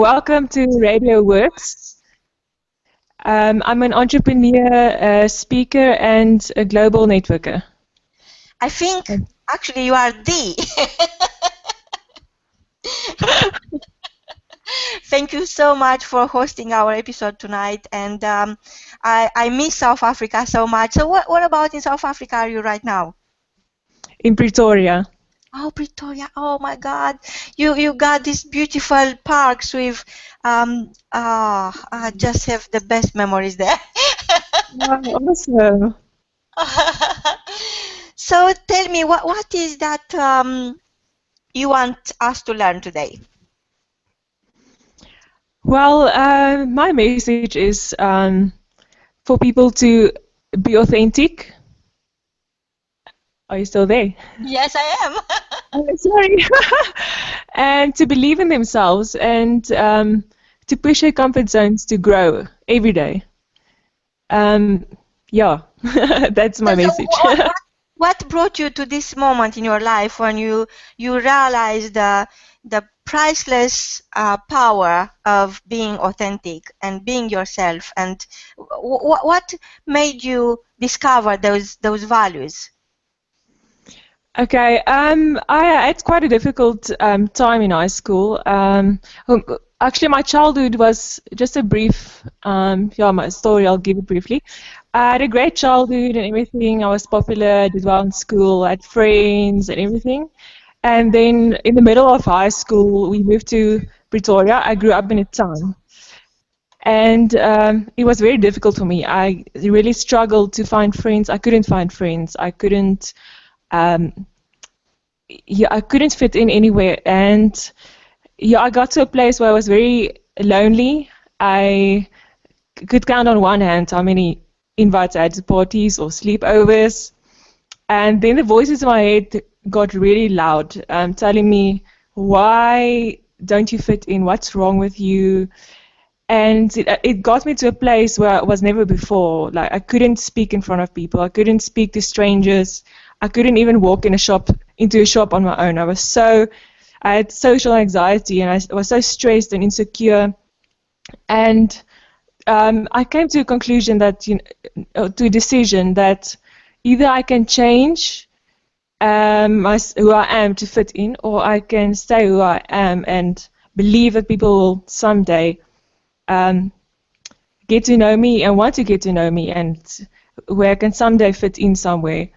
welcome to Radio Works. I'm an entrepreneur, a speaker, and a global networker. I think actually you are the. Thank you so much for hosting our episode tonight. And I miss South Africa so much. So what about in South Africa are you right now? In Pretoria. Oh, Pretoria! Oh my God, you got these beautiful parks with I just have the best memories there. Wow, awesome. So tell me, what is that you want us to learn today? Well, my message is for people to be authentic. Are you still there? Yes, I am. Oh, sorry. And to believe in themselves and to push their comfort zones to grow every day. Yeah, that's my So message. what brought you to this moment in your life when you realized the priceless power of being authentic and being yourself, and what made you discover those values? Okay, I had quite a difficult time in high school. Actually, my childhood was just a brief, my story, I'll give it briefly. I had a great childhood and everything. I was popular, did well in school, had friends and everything. And then in the middle of high school, we moved to Pretoria. I grew up in a town. And it was very difficult for me. I really struggled to find friends. I couldn't find friends. Um, I couldn't fit in anywhere. And I got to a place where I was very lonely. I could count on one hand how many invites I had to parties or sleepovers. And then the voices in my head got really loud, telling me, why don't you fit in? What's wrong with you? And it got me to a place where I was never before. Like, I couldn't speak in front of people. I couldn't speak to strangers. I couldn't even walk into a shop on my own. I had social anxiety, and I was so stressed and insecure. And I came to a conclusion that, to a decision that either I can change who I am to fit in, or I can stay who I am and believe that people will someday get to know me and want to get to know me, and where I can someday fit in somewhere.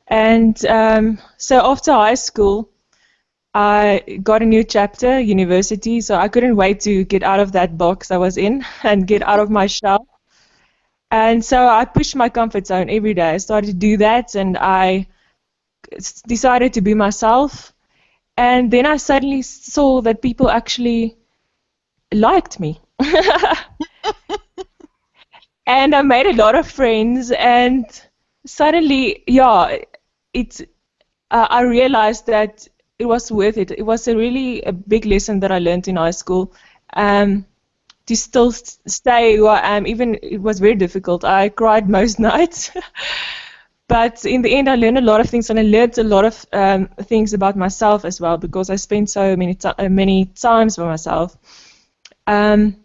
And so after high school, I got a new chapter, university, so I couldn't wait to get out of that box I was in and get out of my shell. And so I pushed my comfort zone every day. I started to do that, and I decided to be myself. And then I suddenly saw that people actually liked me. And I made a lot of friends, and suddenly, I realized that it was worth it. It was a big lesson that I learned in high school. To still stay who I am, even it was very difficult. I cried most nights. But in the end, I learned a lot of things, and I learned a lot of things about myself as well, because I spent so many times by myself. And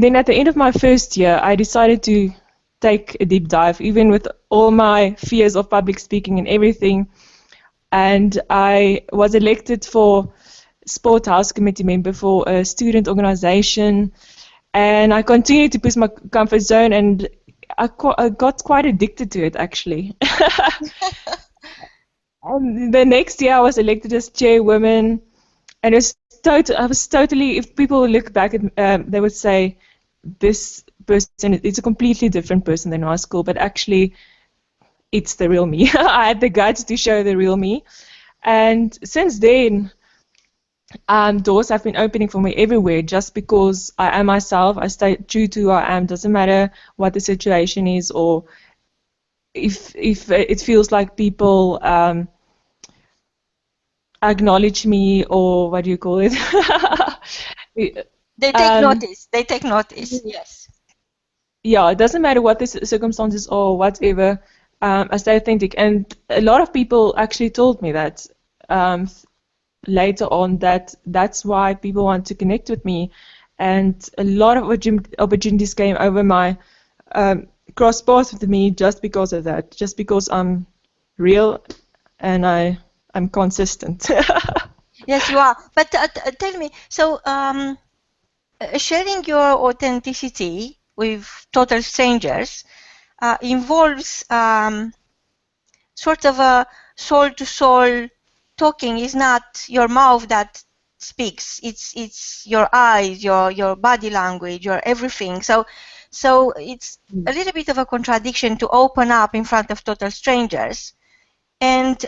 then at the end of my first year, I decided to take a deep dive, even with all my fears of public speaking and everything. And I was elected for Sport House Committee member for a student organization. And I continued to push my comfort zone, and I got quite addicted to it, actually. And the next year, I was elected as chairwoman, and I was totally, if people look back at, they would say, this person, it's a completely different person than high school, but actually, it's the real me. I had the guts to show the real me. And since then, doors have been opening for me everywhere, just because I am myself. I stay true to who I am. Doesn't matter what the situation is, or if it feels like people acknowledge me, or what do you call it? They take notice. They take notice. Yes. Yeah, it doesn't matter what the circumstances or whatever. I stay authentic, and a lot of people actually told me that later on that that's why people want to connect with me, and a lot of opportunities came over my cross paths with me just because of that, just because I'm real and I'm consistent. Yes, you are. But tell me, so sharing your authenticity with total strangers involves sort of a soul-to-soul talking. Is not your mouth that speaks. It's your eyes, your body language, your everything. So it's a little bit of a contradiction to open up in front of total strangers. And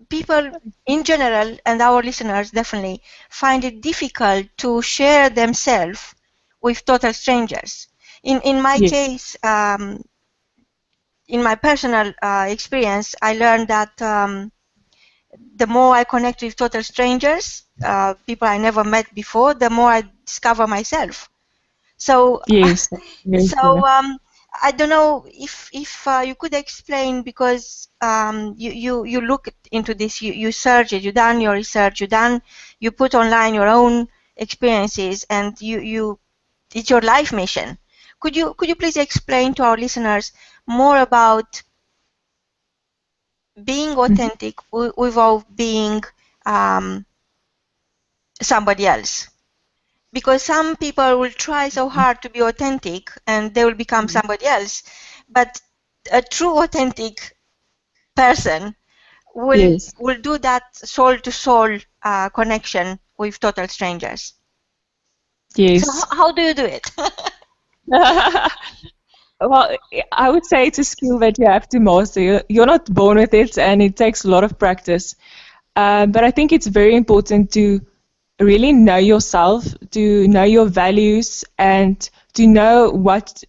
people in general, and our listeners definitely, find it difficult to share themselves with total strangers. In my Yes. case, in my personal experience, I learned that the more I connect with total strangers, people I never met before, the more I discover myself. So, Yes. Yes. so I don't know if you could explain, because you look into this, you search it, you done your research, you put online your own experiences, and you it's your life mission. Could you please explain to our listeners more about being authentic without being somebody else? Because some people will try so hard to be authentic and they will become somebody else, but a true authentic person Yes. will do that soul to soul connection with total strangers. So Yes. how do you do it? Well, I would say it's a skill that you have to master. You're not born with it, and it takes a lot of practice. But I think it's very important to really know yourself, to know your values, and to know what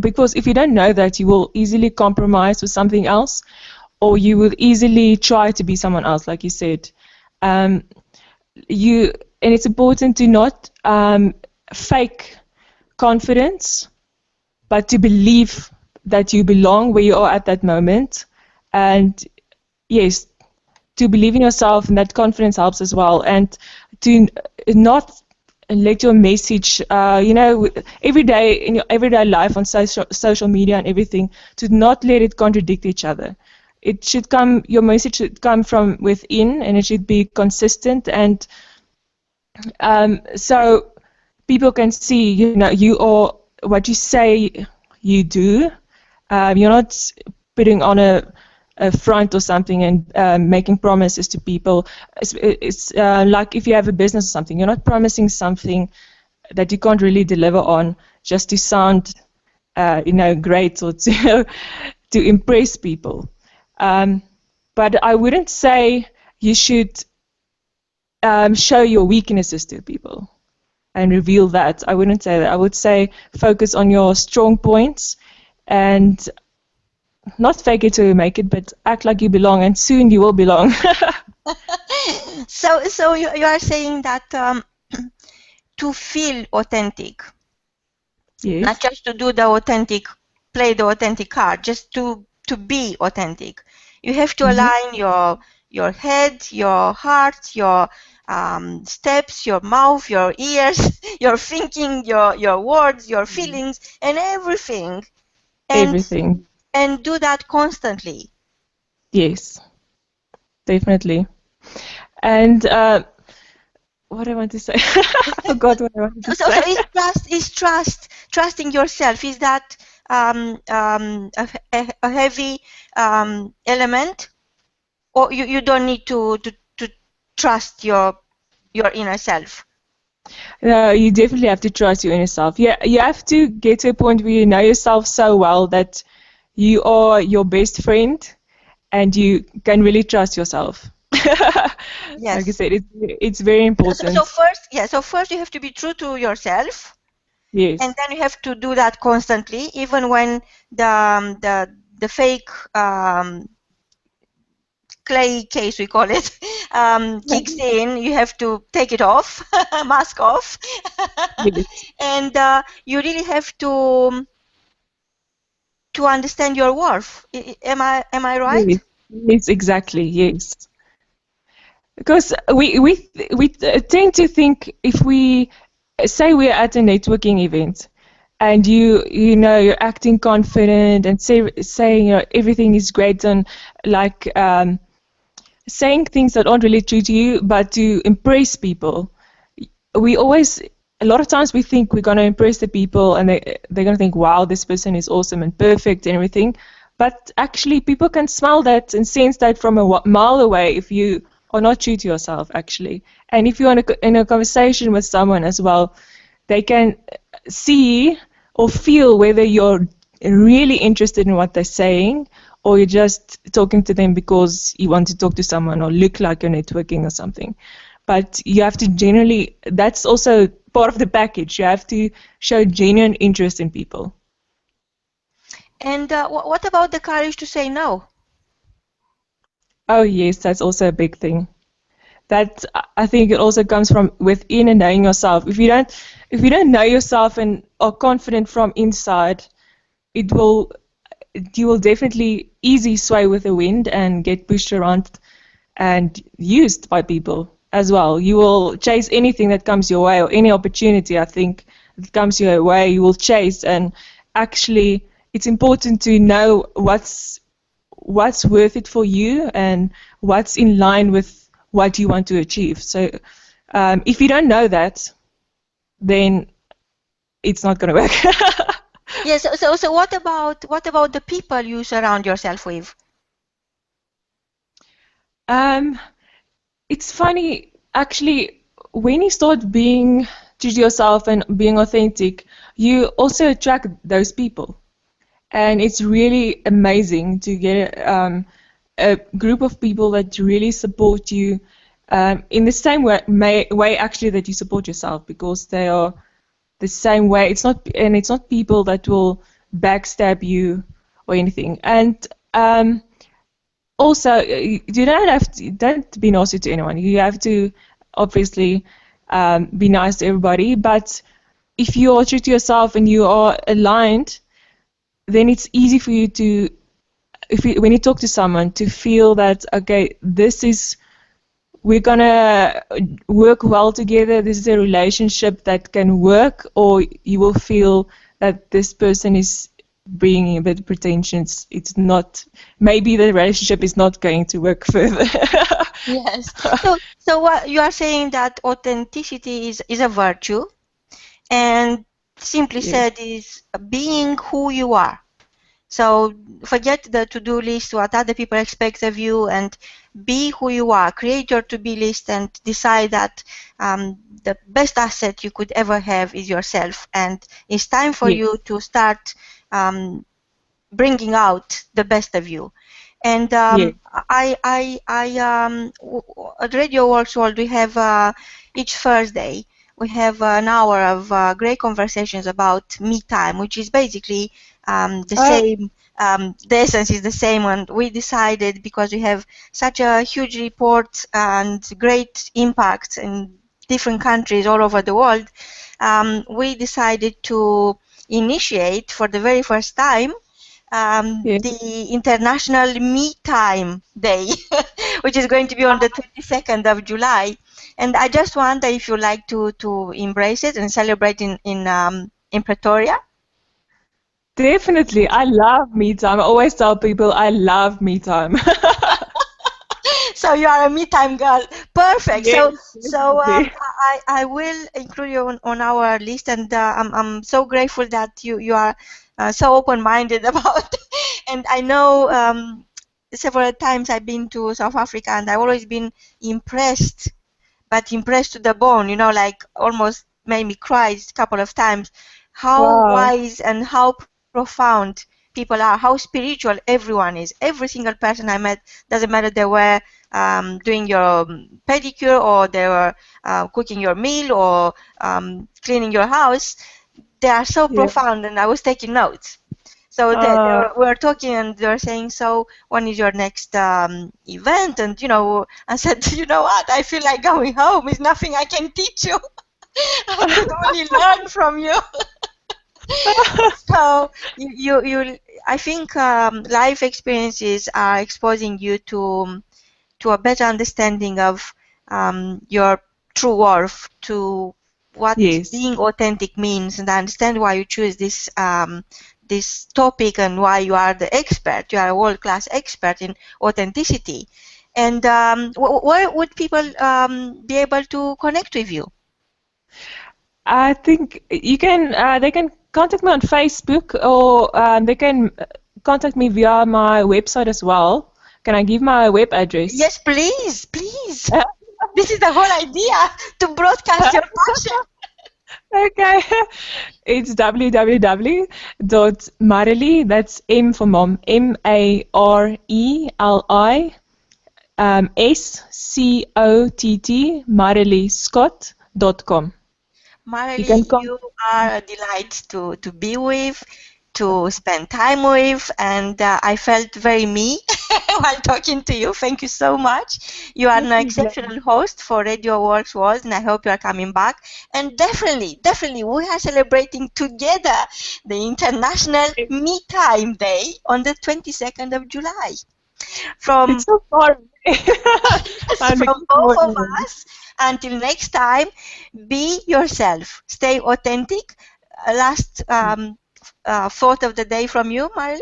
because if you don't know that, you will easily compromise with something else, or you will easily try to be someone else, like you said. Um, and it's important to not fake confidence, but to believe that you belong where you are at that moment. And yes, to believe in yourself, and that confidence helps as well. And to not let your message, every day in your everyday life on social media and everything, to not let it contradict each other. It should come, your message should come from within, and it should be consistent. And so people can see, you are what you say you do. You're not putting on a front or something and making promises to people. It's like if you have a business or something, you're not promising something that you can't really deliver on just to sound, great, or to impress people. But I wouldn't say you should show your weaknesses to people and reveal that. I wouldn't say that. I would say focus on your strong points and not fake it till you make it, but act like you belong, and soon you will belong. So you are saying that to feel authentic, not Yes. just to do the authentic, play the authentic card, just to be authentic. You have to Mm-hmm. align your head, your heart, your steps, your mouth, your ears, your thinking, your words, your feelings, and everything, and Everything. do that constantly. Yes, definitely. And what I want to say, I forgot what I wanted to So say. is trusting yourself. Is that a heavy element, or you don't need to trust your inner self? No, you definitely have to trust your inner self. Yeah, you have to get to a point where you know yourself so well that you are your best friend and you can really trust yourself. Like I Yes. said, it's very So important. first, yeah. So first you have to be true to yourself, and Yes. then you have to do that constantly, even when the fake clay case, we call it, kicks in. You have to take it off, mask off, Yes. and you really have to understand your worth. Am I right? Yes. Yes, exactly. Yes. Because we tend to think, if we say we're at a networking event and you're acting confident and saying everything is great, and like saying things that aren't really true to you, but to impress people. We always, a lot of times we think we're going to impress the people, and they're going to think, wow, this person is awesome and perfect and everything. But actually, people can smell that and sense that from a mile away if you are not true to yourself, actually. And if you're in a conversation with someone as well, they can see or feel whether you're really interested in what they're saying, or you're just talking to them because you want to talk to someone or look like you're networking or something. But you have to generally, that's also part of the package. You have to show genuine interest in people. And what about the courage to say no? Oh yes, that's also a big thing. That, I think it also comes from within and knowing yourself. If you don't know yourself and are confident from inside, you will definitely easily sway with the wind and get pushed around and used by people as well. You will chase anything that comes your way, or any opportunity, I think, that comes your way, you will chase. And actually, it's important to know what's worth it for you and what's in line with what you want to achieve. So if you don't know that, then it's not going to work. Yes. So what about the people you surround yourself with? It's funny, actually, when you start being true to yourself and being authentic, you also attract those people. And it's really amazing to get a group of people that really support you in the same way actually that you support yourself, because they are the same way. It's not people that will backstab you or anything. And also, you don't be nasty to anyone. You have to obviously be nice to everybody. But if you are true to yourself and you are aligned, then it's easy for you to, when you talk to someone, to feel that, okay, we're gonna work well together. This is a relationship that can work. Or you will feel that this person is being a bit pretentious. It's not. Maybe the relationship is not going to work further. Yes. So what you are saying, that authenticity is a virtue, and simply Yes. said is being who you are. So forget the to-do list, what other people expect of you, and be who you are. Create your to-be list and decide that the best asset you could ever have is yourself. And it's time for Yes. you to start bringing out the best of you. And Yes. at Radio World, we have each Thursday we have an hour of great conversations about me time, which is basically the same. The essence is the same, and we decided, because we have such a huge report and great impact in different countries all over the world, we decided to initiate for the very first time Yes. the International Me Time Day, which is going to be on the 22nd of July. And I just wonder if you like to embrace it and celebrate in Pretoria. Definitely. I love me time. I always tell people I love me time. So you are a me time girl. Perfect. Yes, So definitely. I will include you on our list, and I'm so grateful that you are so open-minded about. And I know several times I've been to South Africa, and I've always been impressed, but impressed to the bone. You know, like almost made me cry a couple of times. How Wow. wise and how profound people are, how spiritual everyone is. Every single person I met, doesn't matter they were doing your pedicure, or they were cooking your meal, or cleaning your house, they are so Yeah. profound, and I was taking notes. So we were talking, and they were saying, so when is your next event? And, I said, you know what, I feel like going home. There's nothing I can teach you. I could only learn from you. So I think life experiences are exposing you to a better understanding of your true worth, to what Yes. being authentic means, and I understand why you choose this this topic and why you are the expert. You are a world-class expert in authenticity. And where would people be able to connect with you? I think you can. They can contact me on Facebook, or they can contact me via my website as well. Can I give my web address? Yes, please, please. This is the whole idea, to broadcast your passion. Okay. It's www.mareli, that's M for mom, Mareli, Scott, Mareliscott.com. You Mareli, can come. you are a delight to be with, to spend time with, and I felt very me while talking to you. Thank you so much. You are an exceptional host for Radio Works World, and I hope you are coming back. And definitely, definitely, we are celebrating together the International Me Time Day on the 22nd of July. From It's so far away. I'm from looking both forward of to it. us, until next time, be yourself. Stay authentic. Last thought of the day from you, Marley?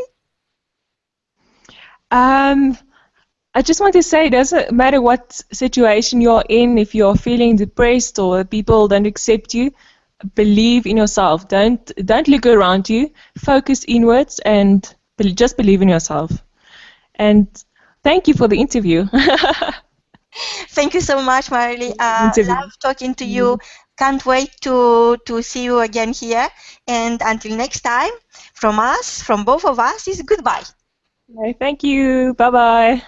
Um, I just want to say it doesn't matter what situation you're in, if you're feeling depressed or people don't accept you, believe in yourself. Don't look around you. Focus inwards and just believe in yourself. And thank you for the interview. Thank you so much, Marley. Interview. Love talking to you. Can't wait to see you again here. And until next time, from us, from both of us, is goodbye. Okay, thank you. Bye bye.